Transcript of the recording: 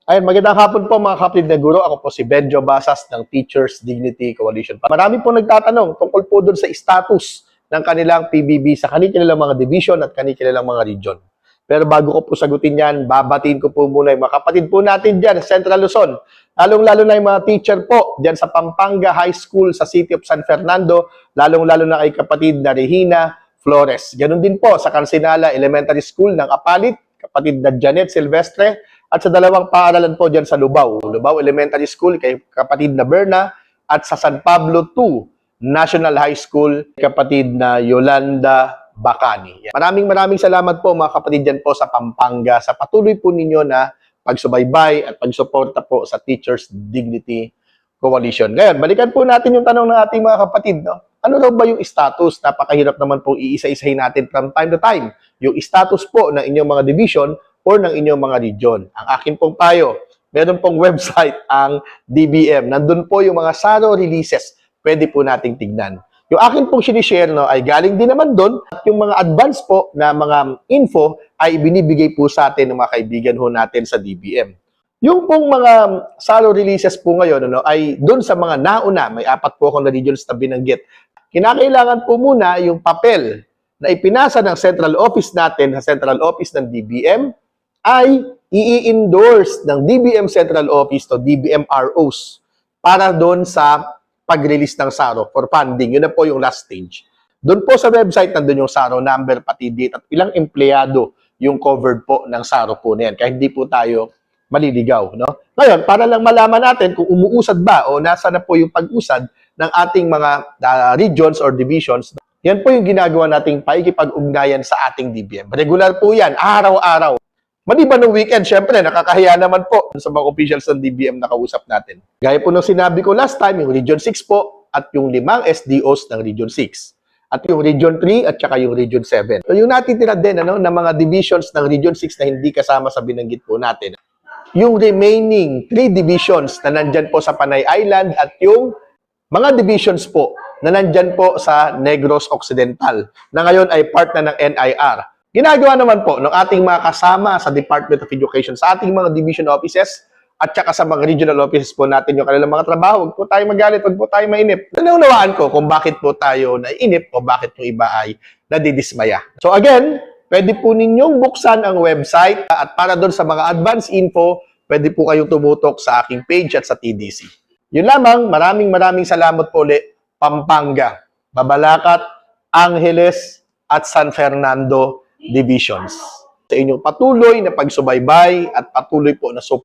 Ayun, magandang hapon po mga kapatid na guro. Ako po si Benjo Basas ng Teachers Dignity Coalition. Marami po nagtatanong tungkol po doon sa status ng kanilang PBB sa kanilang mga division at kanilang mga region. Pero bago ko po sagutin yan, babatiin ko po muna yung mga kapatid po natin dyan sa Central Luzon. Lalong-lalo na yung mga teacher po dyan sa Pampanga High School sa City of San Fernando. Lalong-lalo na kay kapatid na Regina Flores. Ganun din po sa Cancinala Elementary School ng Apalit, kapatid na Janet Silvestre, at sa dalawang paaralan po dyan sa Lubao Elementary School, kay kapatid na Berna, at sa San Pablo II National High School, kapatid na Yolanda Bacani. Maraming salamat po mga kapatid dyan po sa Pampanga, sa patuloy po ninyo na pagsubaybay at pagsuporta po sa Teachers Dignity Coalition. Ngayon, balikan po natin yung tanong ng ating mga kapatid, no? Ano daw ba yung status? Napakahirap naman po iisa-isahin natin from time to time. Yung status po ng inyong mga division or ng inyong mga region. Ang akin pong payo, meron pong website ang DBM. Nandun po yung mga SARO releases. Pwede po nating tignan. Yung akin pong sinishare ay galing din naman doon at yung mga advance po na mga info ay binibigay po sa atin ng mga kaibigan ho natin sa DBM. Yung pong mga SARO releases po ngayon ay doon sa mga nauna, may 4 po akong na regions na binanggit. Kinakailangan po muna yung papel na ipinasa ng central office natin sa central office ng DBM ay i-endorse ng DBM Central Office to DBM ROs para doon sa pag-release ng SARO for funding. Yun na po yung last stage. Doon po sa website, nandun yung SARO number, pati date, at ilang empleyado yung covered po ng SARO po na yan. Kaya hindi po tayo maliligaw. No? Ngayon, para lang malaman natin kung umuusad ba o nasa na po yung pag-usad ng ating mga regions or divisions, yan po yung ginagawa nating paikipag-ugnayan sa ating DBM. Regular po yan, araw-araw. Maliban ng weekend, syempre, nakakahiya naman po sa mga officials ng DBM na kausap natin. Gaya po ng sinabi ko last time, yung Region 6 po at yung 5 SDOs ng Region 6. At yung Region 3 at saka yung Region 7. So yung natitira din ng mga divisions ng Region 6 na hindi kasama sa binanggit po natin. Yung remaining 3 divisions na nandyan po sa Panay Island at yung mga divisions po na nandyan po sa Negros Occidental na ngayon ay part na ng NIR. Ginagawa naman po ng ating mga kasama sa Department of Education, sa ating mga division offices, at saka sa mga regional offices po natin yung kanilang mga trabaho. Huwag po tayo magalit, huwag po tayo mainip. Naunawaan ko kung bakit po tayo naiinip o bakit yung iba ay nadidismaya. So again, pwede po ninyong buksan ang website at para doon sa mga advance info, pwede po kayong tumutok sa aking page at sa TDC. Yun lamang, maraming salamat po ulit. Pampanga, Babalacat, Angeles, at San Fernando divisions. Sa inyong patuloy na pagsubaybay at patuloy po na support